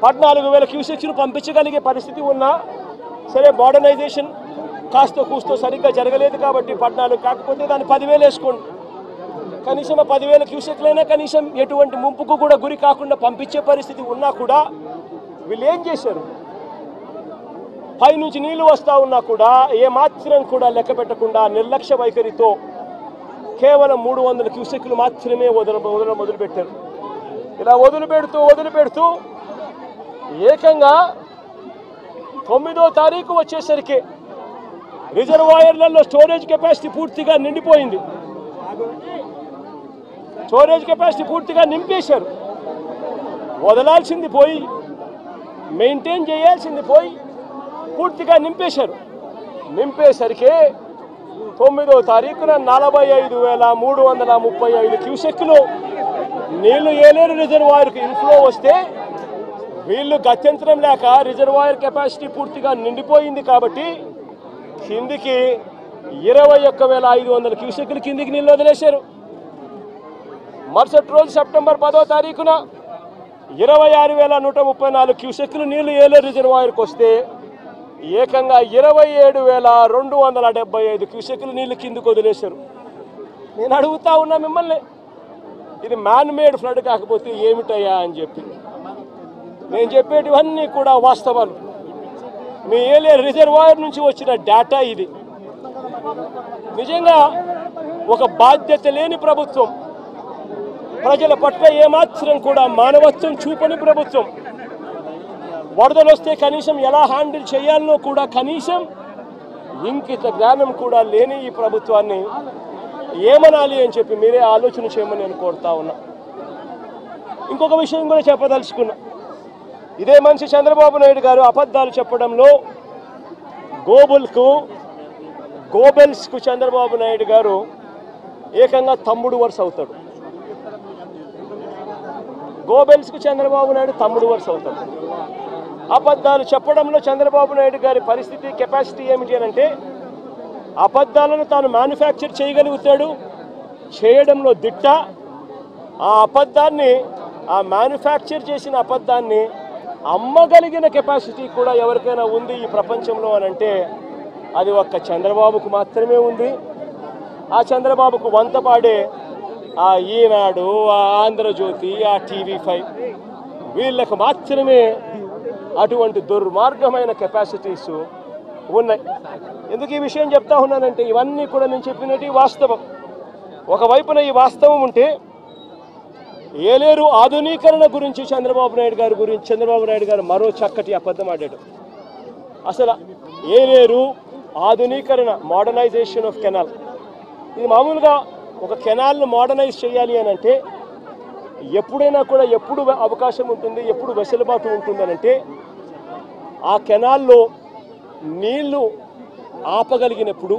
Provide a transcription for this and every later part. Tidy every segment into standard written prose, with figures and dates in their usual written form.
14,000 క్యూసెక్స్ను పంపించగలిగే పరిస్థితి ఉన్నా సరే మోడర్నైజేషన్ కాస్త కూస్తో సరిగ్గా జరగలేదు కాబట్టి 14 కాకపోతే దాన్ని 10,000 వేసుకోండి. కనీసం 10,000 క్యూసెక్లైనా కనీసం ఎటువంటి ముంపుకు కూడా గురి కాకుండా పంపించే పరిస్థితి ఉన్నా కూడా వీళ్ళు ఏం చేశారు? పైనుంచి నీళ్లు వస్తూ ఉన్నా కూడా ఏమాత్రం కూడా లెక్క పెట్టకుండా నిర్లక్ష్య వైఖరితో కేవలం 300 క్యూసెక్లు మాత్రమే మొదలుపెట్టారు. ఇలా వదిలిపెడుతూ ఏకంగా 9వ తారీఖు వచ్చేసరికి రిజర్వాయర్లలో స్టోరేజ్ కెపాసిటీ పూర్తిగా నిండిపోయింది. స్టోరేజ్ కెపాసిటీ పూర్తిగా నింపేశారు. వదలాల్సింది పోయి మెయింటైన్ చేయాల్సింది పోయి పూర్తిగా నింపేశారు. నింపేసరికి 9వ తారీఖున 45,335 క్యూసెక్లు నీళ్లు ఏలేరు రిజర్వాయర్కు ఇన్ఫ్లో వస్తే వీళ్ళు గత్యంతరం లేక రిజర్వాయర్ కెపాసిటీ పూర్తిగా నిండిపోయింది కాబట్టి కిందికి 21,500 క్యూసెక్లు కిందికి నీళ్ళు వదిలేశారు. మరుసటి రోజు సెప్టెంబర్ 10వ తారీఖున 26,134 క్యూసెక్లు నీళ్లు ఏలేరు రిజర్వాయర్కి వస్తే ఏకంగా 27,275 క్యూసెక్లు నీళ్లు కిందికి వదిలేశారు. నేను అడుగుతా ఉన్నా మిమ్మల్ని, ఇది మ్యాన్ మేడ్ ఫ్లడ్ కాకపోతే ఏమిటయ్యా అని చెప్పి. నేను చెప్పేటివన్నీ కూడా వాస్తవాలు. మీ ఏలేరు రిజర్వాయర్ నుంచి వచ్చిన డేటా ఇది. నిజంగా ఒక బాధ్యత లేని ప్రభుత్వం, ప్రజల పట్ల ఏమాత్రం కూడా మానవత్వం చూపని ప్రభుత్వం, వరదలు వస్తే కనీసం ఎలా హ్యాండిల్ చేయాలనో కూడా కనీసం ఇంకిత జ్ఞానం కూడా లేని ఈ ప్రభుత్వాన్ని ఏమనాలి అని చెప్పి మీరే ఆలోచన చేయమని నేను కోరుతా ఉన్నా. ఇంకొక విషయం కూడా చెప్పదలుచుకున్నా. ఇదే మనిషి చంద్రబాబు నాయుడు గారు అబద్ధాలు చెప్పడంలో గోబెల్స్కు చంద్రబాబు నాయుడు గారు ఏకంగా తమ్ముడు వరుస అవుతాడు. గోబెల్స్కు చంద్రబాబు నాయుడు తమ్ముడు వరుస అవుతాడు. అబద్ధాలు చెప్పడంలో చంద్రబాబు నాయుడు గారి పరిస్థితి కెపాసిటీ ఏమిటి అని అంటే అబద్ధాలను తాను మ్యానుఫ్యాక్చర్ చేయగలుగుతాడు, చేయడంలో దిట్ట. ఆ మ్యానుఫ్యాక్చర్ చేసిన అబద్ధాన్ని అమ్మగలిగిన కెపాసిటీ కూడా ఎవరికైనా ఉంది ఈ ప్రపంచంలో అని అంటే అది ఒక్క చంద్రబాబుకు మాత్రమే ఉంది. ఆ చంద్రబాబుకు వంతపాడే ఆ ఈనాడు, ఆ ఆంధ్రజ్యోతి, ఆ TV5 వీళ్ళకు మాత్రమే అటువంటి దుర్మార్గమైన కెపాసిటీస్ ఉన్నాయి. ఎందుకు ఈ విషయం చెప్తా ఉన్నానంటే ఇవన్నీ కూడా నేను చెప్పినట్టు వాస్తవం. ఒకవైపున ఈ వాస్తవం ఉంటే ఏలేరు ఆధునీకరణ గురించి చంద్రబాబు నాయుడు గారు మరో చక్కటి అబద్ధం ఆడాడు. అసలు ఏలేరు ఆధునీకరణ, మోడర్నైజేషన్ ఆఫ్ కెనాల్, ఇది మామూలుగా ఒక కెనాల్ను మోడర్నైజ్ చేయాలి అని అంటే ఎప్పుడైనా కూడా ఎప్పుడు అవకాశం ఉంటుంది, ఎప్పుడు వెసులుబాటు ఉంటుందనంటే ఆ కెనాల్లో నీళ్లు ఆపగలిగినప్పుడు,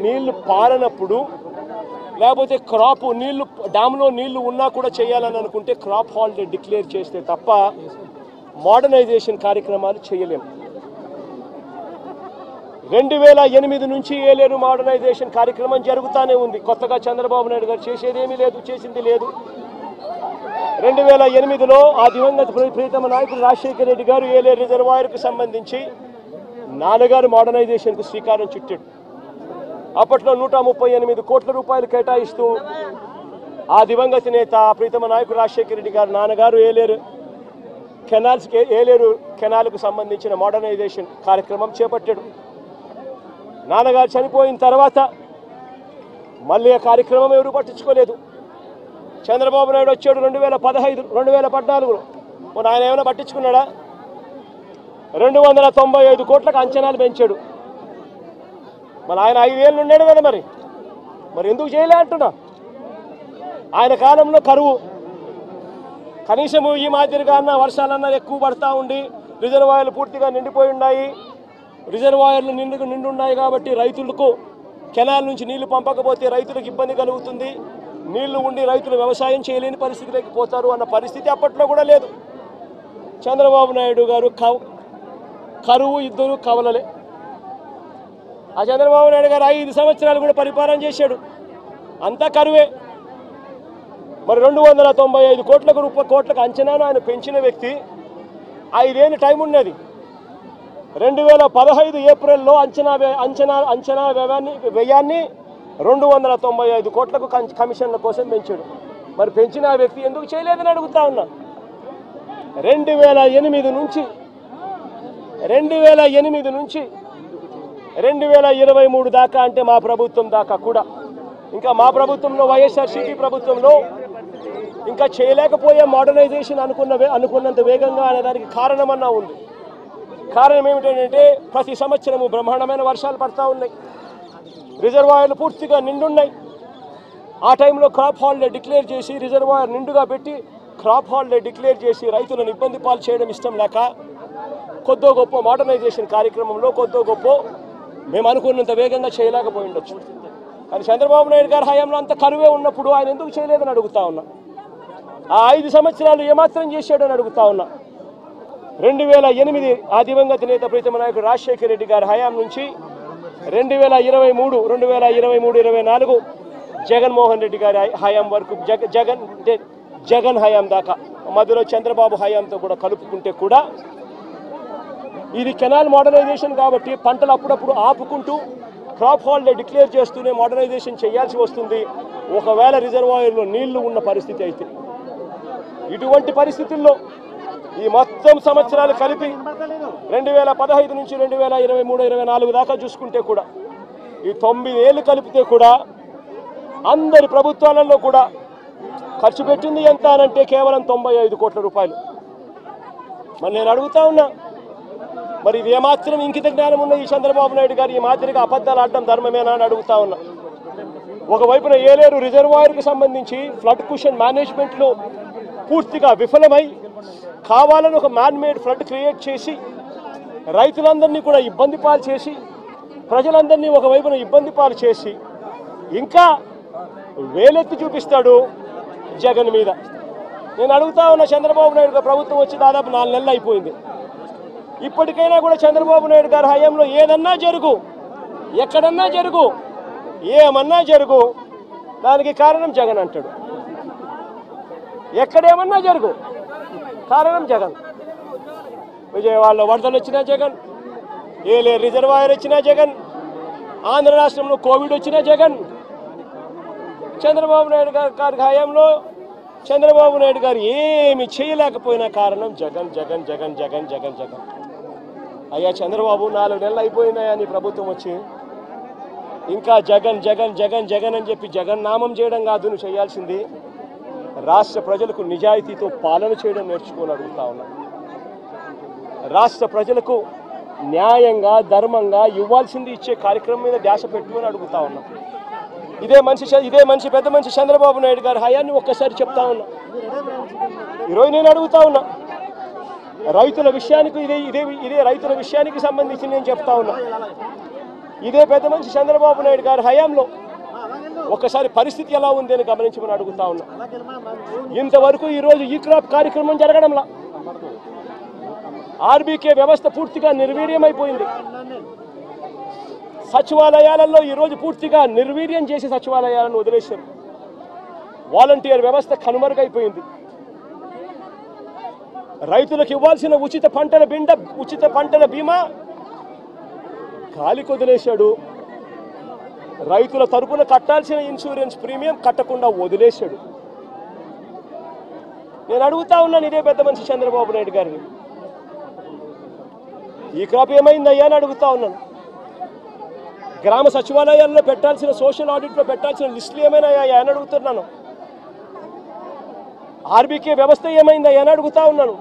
నీళ్లు పారనప్పుడు, లేకపోతే క్రాప్ నీళ్లు డ్యామ్లో నీళ్లు ఉన్నా కూడా చేయాలని అనుకుంటే క్రాప్ హాలిడే డిక్లేర్ చేస్తే తప్ప మోడర్నైజేషన్ కార్యక్రమాలు చేయలేము. 2008 నుంచి ఏలేరు మోడర్నైజేషన్ కార్యక్రమం జరుగుతూనే ఉంది. కొత్తగా చంద్రబాబు నాయుడు గారు చేసేదేమీ లేదు, చేసింది లేదు. 2008లో ఆ దివంగత ప్రీతమ నాయకుడు రాజశేఖర రెడ్డి గారు ఏలేరు రిజర్వాయర్కు సంబంధించి నాన్నగారు మోడర్నైజేషన్కు శ్రీకారం చుట్టాడు. అప్పట్లో 138 కోట్ల రూపాయలు కేటాయిస్తూ ఆ దివంగత నేత ప్రీతమ నాయకుడు రాజశేఖర రెడ్డి గారు నాన్నగారు ఏలేరు కెనాల్కు సంబంధించిన మోడర్నైజేషన్ కార్యక్రమం చేపట్టాడు. నాన్నగారు చనిపోయిన తర్వాత మళ్ళీ ఆ కార్యక్రమం ఎవరు పట్టించుకోలేదు. చంద్రబాబు నాయుడు వచ్చాడు 2014లో. ఆయన ఏమైనా పట్టించుకున్నాడా? 295 కోట్లకు అంచనాలు పెంచాడు. మరి ఆయన 5 ఏళ్ళు ఉన్నాడు కదా, మరి ఎందుకు చేయలే అంటున్నా. ఆయన కాలంలో కరువు, కనీసము ఈ మాదిరిగా అన్న వర్షాలన్నా ఎక్కువ పడతా ఉండి రిజర్వాయర్లు పూర్తిగా నిండిపోయి ఉన్నాయి. రిజర్వాయర్లు నిండున్నాయి కాబట్టి రైతులకు కెనాల్ నుంచి నీళ్లు పంపకపోతే రైతులకు ఇబ్బంది కలుగుతుంది, నీళ్లు ఉండి రైతులు వ్యవసాయం చేయలేని పరిస్థితిలోకి పోతారు అన్న పరిస్థితి అప్పట్లో కూడా లేదు. చంద్రబాబు నాయుడు గారు కరువు ఇద్దరు కవలలే. ఆ చంద్రబాబు నాయుడు గారు 5 సంవత్సరాలు కూడా పరిపాలన చేశాడు, అంతా కరువే. మరి 295 కోట్లకు అంచనాను ఆయన పెంచిన వ్యక్తి 5 ఏళ్ళు టైం ఉన్నది. 2015 ఏప్రిల్లో అంచనా వ్యయాన్ని 295 కోట్లకు కమిషన్ల కోసం పెంచాడు. మరి పెంచిన ఆ వ్యక్తి ఎందుకు చేయలేదని అడుగుతా ఉన్నా. 2008 నుంచి 2023 దాకా, అంటే మా ప్రభుత్వం దాకా కూడా, ఇంకా మా ప్రభుత్వంలో వైఎస్ఆర్సీపీ ప్రభుత్వంలో ఇంకా చేయలేకపోయే మోడర్నైజేషన్ అనుకున్నంత వేగంగా అనేదానికి కారణమన్నా ఉంది. కారణం ఏమిటంటే ప్రతి సంవత్సరము బ్రహ్మాండమైన వర్షాలు పడతా ఉన్నాయి, రిజర్వాయర్లు పూర్తిగా నిండున్నాయి. ఆ టైంలో క్రాప్ హాలిడే డిక్లేర్ చేసి, రిజర్వాయర్ నిండుగా పెట్టి క్రాప్ హాలిడే డిక్లేర్ చేసి రైతులను ఇబ్బంది పాలు చేయడం ఇష్టం లేక కొద్దో గొప్ప మోడర్నైజేషన్ కార్యక్రమంలో కొద్దో గొప్ప మేము అనుకున్నంత వేగంగా చేయలేకపోయి ఉండొచ్చు. కానీ చంద్రబాబు నాయుడు గారి హయాంలో అంత కరువే ఉన్నప్పుడు ఆయన ఎందుకు చేయలేదని అడుగుతా ఉన్నా. ఆ 5 సంవత్సరాలు ఏమాత్రం చేశాడని అడుగుతా ఉన్నా. 2008 ఆ దివంగత నేత ప్రీతమ నాయకుడు రాజశేఖర రెడ్డి గారి హయాం నుంచి 2023-24 జగన్మోహన్ రెడ్డి గారి హయాం వరకు, జగన్ హయాం దాకా, మధ్యలో చంద్రబాబు హయాంతో కూడా కలుపుకుంటే కూడా ఇది కెనాల్ మోడర్నైజేషన్ కాబట్టి పంటలు అప్పుడప్పుడు ఆపుకుంటూ క్రాప్ హాలిడే డిక్లేర్ చేస్తూనే మోడర్నైజేషన్ చేయాల్సి వస్తుంది ఒకవేళ రిజర్వాయర్లో నీళ్లు ఉన్న పరిస్థితి అయితే. ఇటువంటి పరిస్థితుల్లో ఈ మొత్తం సంవత్సరాలు కలిపి 2015 నుంచి 2023-24 దాకా చూసుకుంటే కూడా ఈ 9 ఏళ్ళు కలిపితే కూడా అందరి ప్రభుత్వాలలో కూడా ఖర్చు పెట్టింది ఎంత అనంటే కేవలం 95 కోట్ల రూపాయలు. మరి నేను అడుగుతా ఉన్నా, మరి ఇది ఏమాత్రం ఇంకిత జ్ఞానం ఉన్న ఈ చంద్రబాబు నాయుడు గారు ఈ మాదిరిగా అబద్ధాలు ఆడడం ధర్మమేనా అని అడుగుతా ఉన్నా. ఒకవైపున ఏలేరు రిజర్వాయర్కి సంబంధించి ఫ్లడ్ కుషన్ మేనేజ్మెంట్లో పూర్తిగా విఫలమై కావాలని ఒక మ్యాన్ మేడ్ ఫ్లడ్ క్రియేట్ చేసి రైతులందరినీ కూడా ఇబ్బంది పాలు చేసి, ప్రజలందరినీ ఒకవైపున ఇబ్బంది పాలు చేసి ఇంకా వేలెత్తి చూపిస్తాడు జగన్ మీద. నేను అడుగుతా ఉన్న, చంద్రబాబు నాయుడు గారు ప్రభుత్వం వచ్చి దాదాపు 4 నెలలు అయిపోయింది. ఇప్పటికైనా కూడా చంద్రబాబు నాయుడు గారి హయాంలో ఏదన్నా జరుగు, ఎక్కడన్నా జరుగు, ఏమన్నా జరుగు, దానికి కారణం జగన్ అంటాడు. ఎక్కడేమన్నా జరుగు, కారణం జగన్. విజయవాడలో వరదలు వచ్చినా జగన్, ఏలేరు రిజర్వాయర్ వచ్చినా జగన్, ఆంధ్ర రాష్ట్రంలో కోవిడ్ వచ్చినా జగన్. చంద్రబాబు నాయుడు గారి హయాంలో చంద్రబాబు నాయుడు గారు ఏమి చేయలేకపోయినా కారణం జగన్ జగన్ జగన్ జగన్ జగన్ జగన్. అయ్యా చంద్రబాబు, 4 నెలలు అయిపోయినాయా నీ ప్రభుత్వం వచ్చి? ఇంకా జగన్ జగన్ జగన్ జగన్ అని చెప్పి జగన్ నామం చేయడం కాదు నువ్వు చేయాల్సింది. రాష్ట్ర ప్రజలకు నిజాయితీతో పాలన చేయడం నేర్చుకొని అడుగుతా ఉన్నా. రాష్ట్ర ప్రజలకు న్యాయంగా ధర్మంగా ఇవ్వాల్సింది ఇచ్చే కార్యక్రమం మీద ధ్యాస పెట్టుకొని అడుగుతా ఉన్నా. ఇదే మనిషి పెద్ద మనిషి చంద్రబాబు నాయుడు గారి హయాన్ని ఒక్కసారి చెప్తా ఉన్నా. ఈరోజు నేను అడుగుతా ఉన్నా, రైతుల విషయానికి ఇదే రైతుల విషయానికి సంబంధించి నేను చెప్తా ఉన్నా. ఇదే పెద్ద మనిషి చంద్రబాబు నాయుడు గారి హయాంలో ఒక్కసారి పరిస్థితి ఎలా ఉంది అని గమనించమని అడుగుతా ఉన్నా. ఇంతవరకు ఈరోజు ఈ క్రాప్ కార్యక్రమం జరగడంలా ఆర్బీకే వ్యవస్థ పూర్తిగా నిర్వీర్యమైపోయింది. సచివాలయాలలో ఈరోజు పూర్తిగా నిర్వీర్యం చేసి సచివాలయాలను వదిలేశారు. వాలంటీర్ వ్యవస్థ కనుమరుగైపోయింది. రైతులకు ఇవ్వాల్సిన ఉచిత పంటల బీమా గాలికి వదిలేశాడు. రైతుల తరపున కట్టాల్సిన ఇన్సూరెన్స్ ప్రీమియం కట్టకుండా వదిలేశాడు. నేను అడుగుతా ఉన్నాను ఇదే పెద్ద మనిషి చంద్రబాబు నాయుడు గారిని, ఈ క్రాప్ ఏమైందయ్యా అని అడుగుతా ఉన్నాను. గ్రామ సచివాలయాల్లో పెట్టాల్సిన సోషల్ ఆడిట్లో పెట్టాల్సిన లిస్టులు ఏమైనాయా అని అడుగుతున్నాను. ఆర్బీకే వ్యవస్థ ఏమైందయ్యా అని అడుగుతా ఉన్నాను.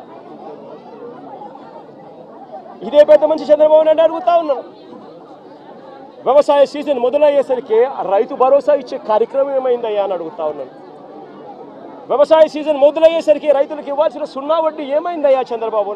ఇదే పెద్ద మనిషి చంద్రబాబు నాయుడు అడుగుతా ఉన్నాను. వ్యవసాయ సీజన్ మొదలయ్యేసరికి రైతు భరోసా ఇచ్చే కార్యక్రమం ఏమైందయ్యా అని అడుగుతా ఉన్నాను. వ్యవసాయ సీజన్ మొదలయ్యేసరికి రైతులకు ఇవ్వాల్సిన 0 వడ్డీ ఏమైందయ్యా చంద్రబాబు